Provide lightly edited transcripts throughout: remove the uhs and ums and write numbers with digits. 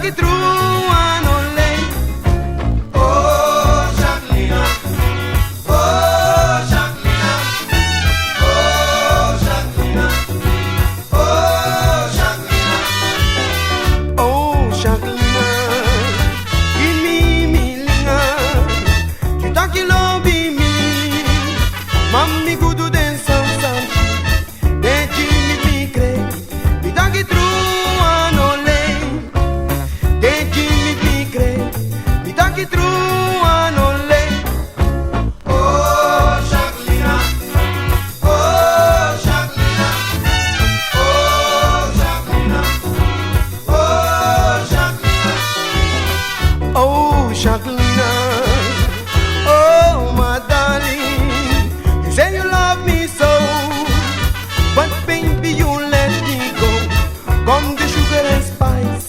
talk it through and only. Oh, Jacqueline. Oh, Jacqueline. Oh, Jacqueline. Oh, Jacqueline. Oh, Jacqueline. Give me linga. Tu talk you love me. Mammy good to dance some sanchi. Then Jimmy me crazy. Tu talk it through and only. Then Jimmy me crazy. Tu talk it through and only. Oh, Jacqueline. Oh, Jacqueline. Oh, Jacqueline. Oh, Jacqueline. Oh, Jacqueline. Oh, my darling. You say you love me so, but baby you let me go. Come the sugar and spice,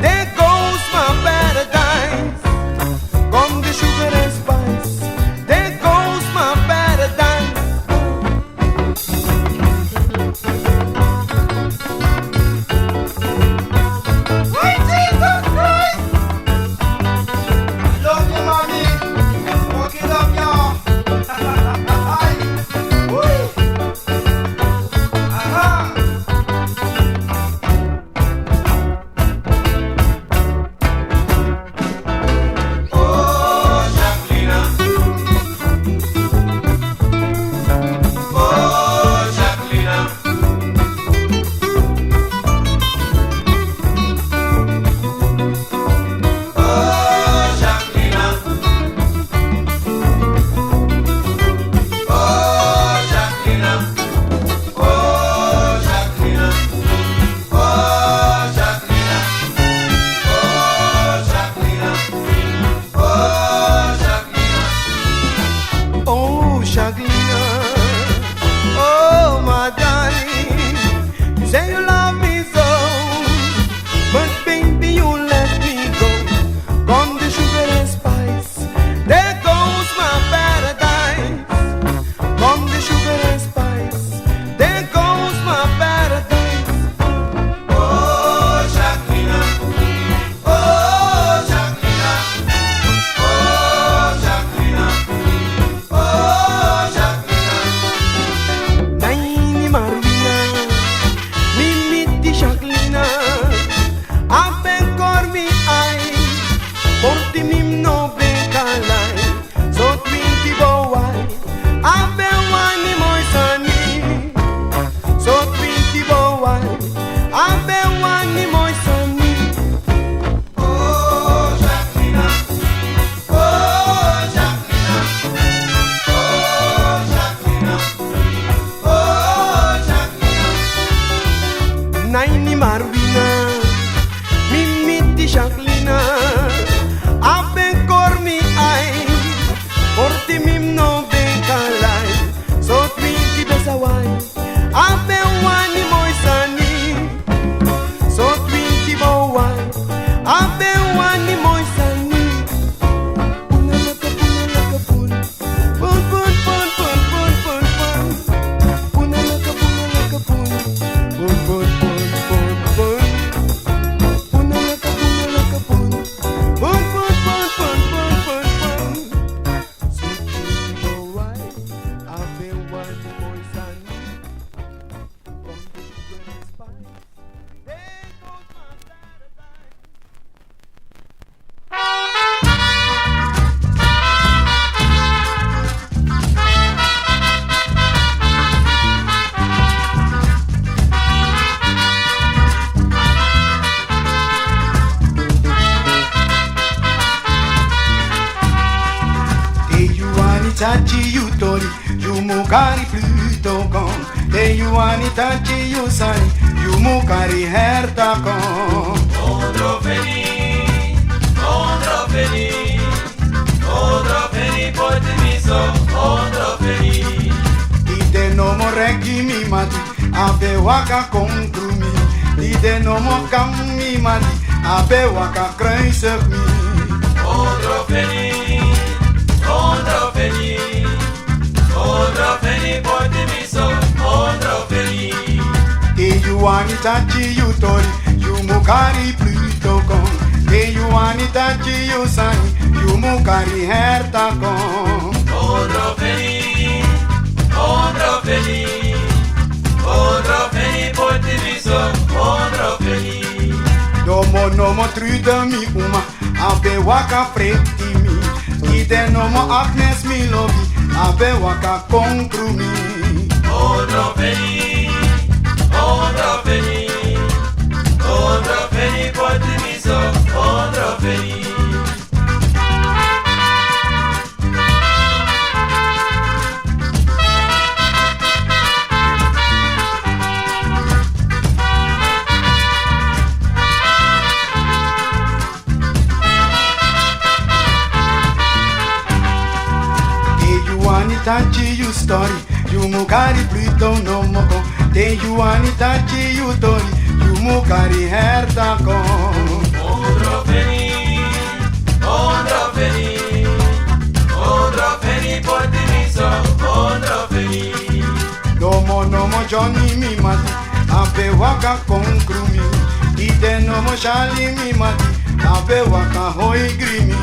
there goes my paradise. Come the sugar and spice, there goes my paradise. Oh, Jesus Christ! Love you, mommy. Fucking love y'all. Aha. Oh, Jacqueline. Oh, Jacqueline. Oh, Jacqueline. Oh, Jacqueline. Oh, Jacqueline. Oh, Jacqueline. Oh, Jacqueline. Oh, Jacqueline. Oh, Jacqueline. Oh, my darling. You say you love me so, but baby you let me go. Come the sugar and spice, there goes my paradise. Come the sugar and spice, there goes my paradise. Oh, Jacqueline. Oh, Jacqueline. Oh, Jacqueline. Oh, Jacqueline. Naini Marina, Mimiti Jacqueline. Aben cormi ai, porti mim no becalai. So twinti bowai, aben wani moisani. So twinti bowai, aben wani moisani. Oh, Jacqueline. Oh, Jacqueline. Oh, Jacqueline. Oh, Jacqueline. Naini Marvina, Mimiti Jacqueline. Aben cormi ai, porti mim no becalai. So twinti besawai, aben wani moisani. So twinti bowai, aben wani moisani. Punalaka pun, pun pun pun pun pun pun pun. Punalaka pun, pun pun pun pun pun. Punalaka pun, pun pun pun pun pun pun pun. So twinti bowai, aben wani moisani. Come the sugar and spice, there goes my paradise. Te yuani tachi yu tori, yu mukari pluto kon. Te yuani tachi yu sani, yu mukari herta kon. Ondrofeni, porti mi so, ondrofeni. Ide no mo regi mi mati, abe waka konkrumi. Ide no mo kam mi mati, abe waka kruisig mi. Ondrofeni, ondrofeni. Ondrofeni, porti mi so, ondrofeni. Te yuani tachi yu tori, yu mukari pluto kon. anitachi you sani, you mukari herta kon. Ondro feliz, ondro feliz, ondro feliz por ti miso, ondro feliz. Domo nomo trude mi uma, abe waka freti mi. Ide nomo Agnes mi lobi, abe waka konkru mi. Ondro feliz, ondro feliz, ondro feliz por ti miso, ondro feliz. Tachi you story, you mukari Pluto no moko. Te you anitachi you tori, you mukari herta kon. Ondro feliz, ondro feliz, ondro feliz por ti miso, ondro feliz. Domo nomo Johnny mi mati, abe waka konkru mi. Ide nomo Shali mi mati, abe waka hoi grimi.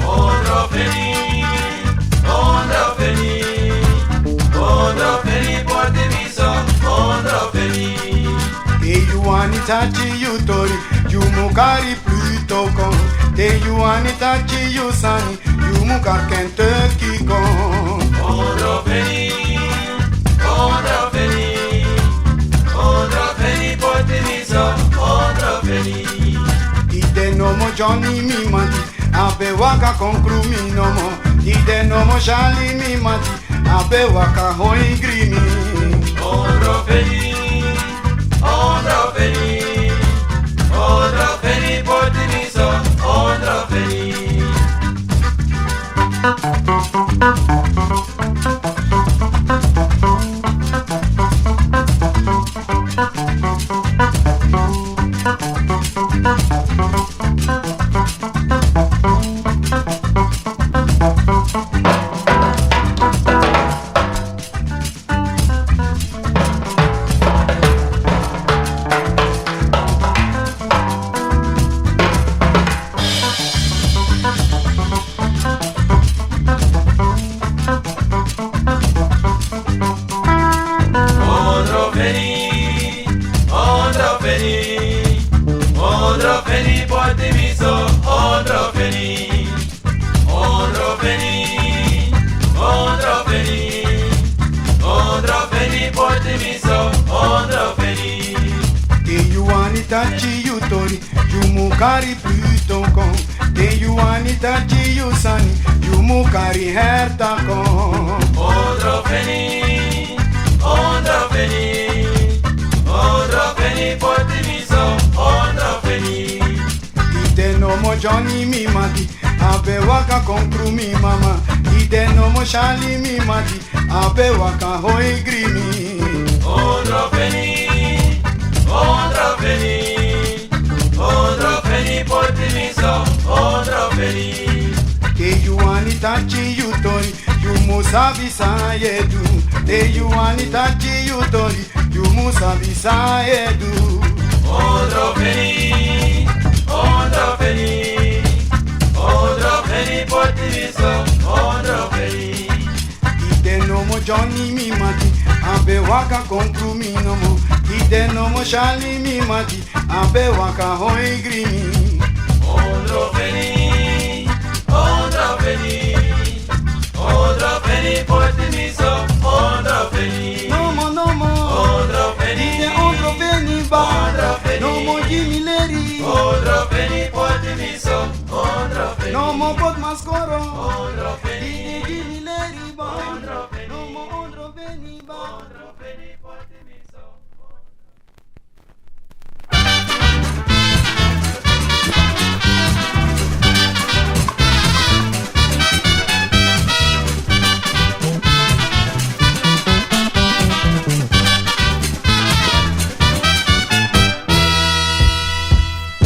Ondro feliz, ondro feliz, ondro feliz por ti miso, ondro feliz. Te you anitachi you tori, you mukari Pluto kon. Te you anitachi you sani, you mukar Kentucky kon. Ondro feliz, ondro feliz, ondro feliz por ti miso, ondro feliz. Ide nomo Johnny mi mati, abe waka konkru mi nomo. Ide nomo Shali mi mati, abe waka hoi grimi. Ondro feliz, ondro feliz, ondro feliz por ti miso, ondro feliz. Ondro feliz, ondro feliz, ondro feliz por ti miso, ondro feliz. Ondro feliz, ondro feliz, ondro feliz por ti miso, ondro feliz. Te you anitachi you tori, you mukari Pluto kon. Te you anitachi you sani, you mukari herta kon. Ondro feliz, ondro feliz, ondro feliz por ti miso, ondro feliz. Ide nomo Johnny mi mati, abe waka konkru mi mama. Ide nomo Shali mi mati, abe waka hoi grimi. Ondro feliz, ondro feliz, ondro feliz por ti miso, ondro feliz. Te you anitachi you tori, you musabi sayedu. Te you anitachi you tori, you musabi sayedu. Ondro feliz, ondro feliz, ondro feliz por ti miso, ondro feliz. Ide nomo Johnny mi mati, abe waka konkru mi nomo. Ide nomo Shali mi mati, abe waka hoi grimi. Ondro feliz, ondro feliz, ondro feliz por ti miso, ondro feliz. Nomo nomo, Ondro feliz, ide ondro veni ba, ondro feliz. nomo Jimmy Leri, ondro feliz por ti miso, ondro feliz. nomo pot maskoro, Ondro feliz, ide Jimmy Leri ba, ondro feliz. nomo ondro veni ba. ondro feliz por ti miso.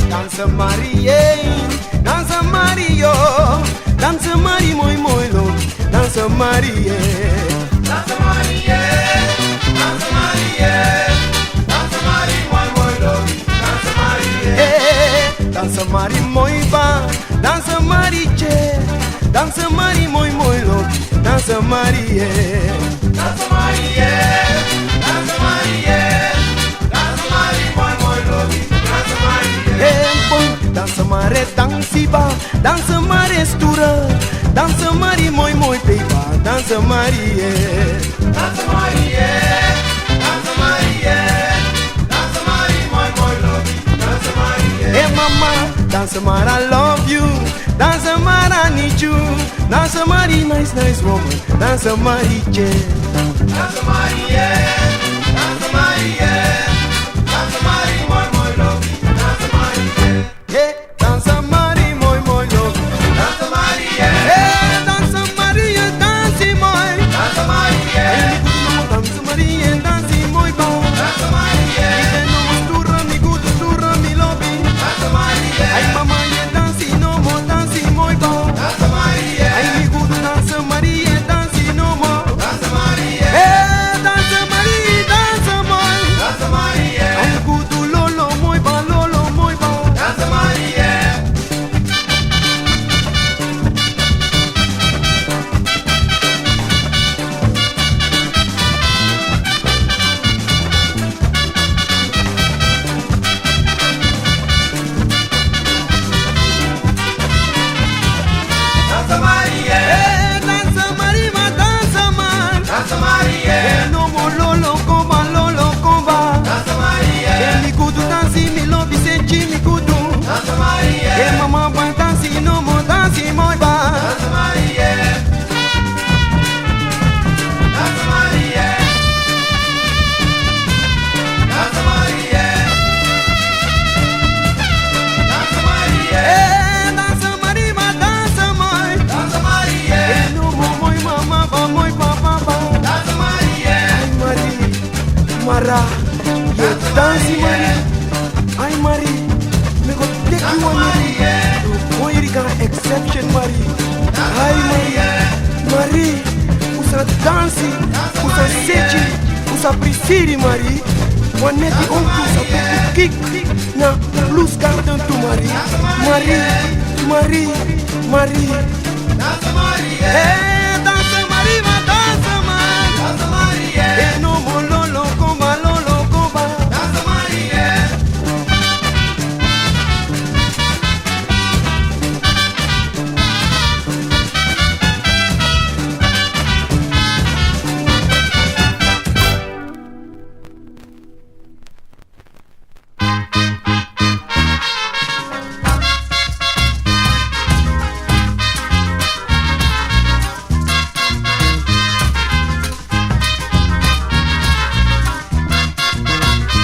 Danse Marie, danse Mario, danse Marie moi moi lo, danse Marie. Danse Marie, danse Marie, danse Marie, moi moi lo, danse Marie. Danse Marie moi ba, dança Maria. Dança Maria, dança Maria, dança Maria, moi lobi, dança Maria. É bom, dança Maria, dança ba, dança Maria estura, dança Maria, moi peiba, dança Maria. Dança Maria, dança Maria, dança Maria, moi lobi, dança Maria. É mamá, dança Maria, I love you, dança Maria, I need you, dança Maria, nice woman, dança Maria. Dança Maria, dança Maria, dança Maria, moi lobi, dança Maria. Hey, dança Maria, moi love. Dança Maria, Hey, dança Maria, dança moi. dança Maria, Dança Maria, dança moi bom. dança Maria, E não mistura, me gusta, mistura, me love. dança Maria, Ai mamãe, dança no mo, dança moi bom. dança Maria, Ai me gusta, dança Maria, dança no mo. dança Maria, Hey, dança Maria, dança moi. dança Maria, Ai me gusta, lolo moi bom, lolo moi bom. dança Maria. Dança Maria, Hey, dança Maria, ma dança man. dança Maria, Hey, no mo lolo comba, lolo comba. dança Maria, Hey, me gusta, dança, me love, sente me gusta. dança Maria, Hey, mamãe, vai dança, no mo dança moi bom. dança Maria, dança Maria, dança Maria, dança Maria, Eh, dança Maria, ma dança mãe. dança Maria, Eh, no mo moi mama, ba moi papa ba. dança Maria, Ai Maria, Mara, you dance Maria. Ai Maria, me go take you on Maria. You Moirica exception Maria. Ai Maria, Maria, usa dance, usa sete, usa prisiri Maria. Waneti onku usa peku kick na blues garden tu Maria. Maria, Maria, Maria. dança Maria, Eh, dança Maria, ma dança man. dança Maria, Eh, no mo lolo comba, lolo comba. dança Maria.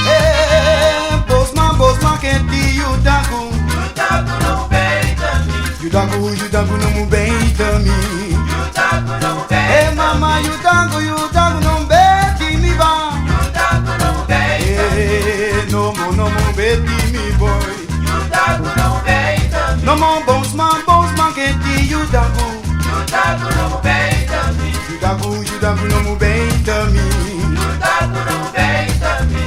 Eh, Bosman, quente, you dago. You taco no beita me, You dago, no mu beita mi. you taco no Eh, beita, mama, you dago, no beti mi ba. you taco no beita, Eh, no mo beti mi boy. you taco no beita me, No mo Bosman, quente, you dago. you taco no beita me, You dago, no mu beita mi. you taco no beita me.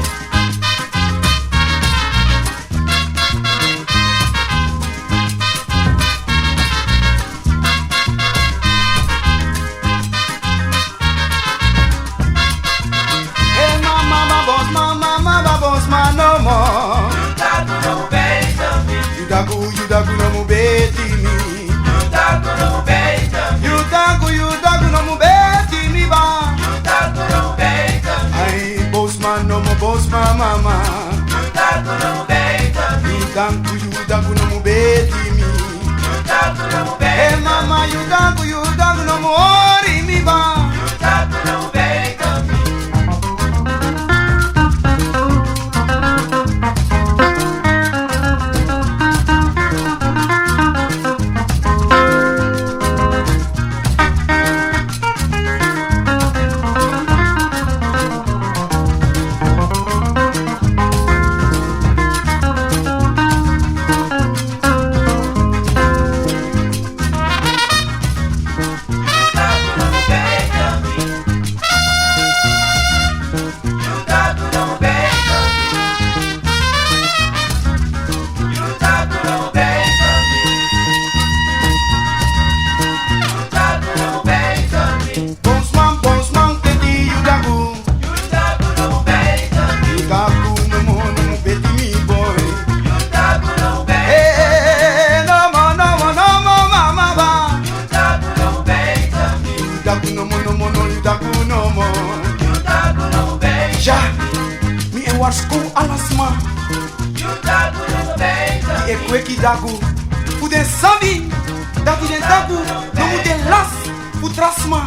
Eh, mama, Bosman, no more. You taco no beita me, You dago, no mu beti mi. you taco no beita me, You dago, no mu beti mi ba. you taco no beita me, Ai, Bosman, mama. you taco no beita me, You dago, no mu beti mi. you taco no Eh, beita mama, you dago, no mu ori mi ba. me, you taco no beita me. parce que alasma You tagu no beita. e kweki dagu pude sabi dati den dagu no mute las putrasma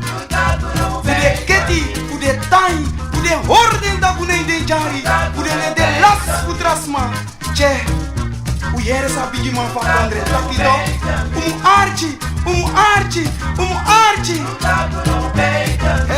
You tagu no pude beita. keti pude tai pude horden dagu nem de jari pude le de las putrasma che o yere sabi de man fa andre takido archi You tagu no beita.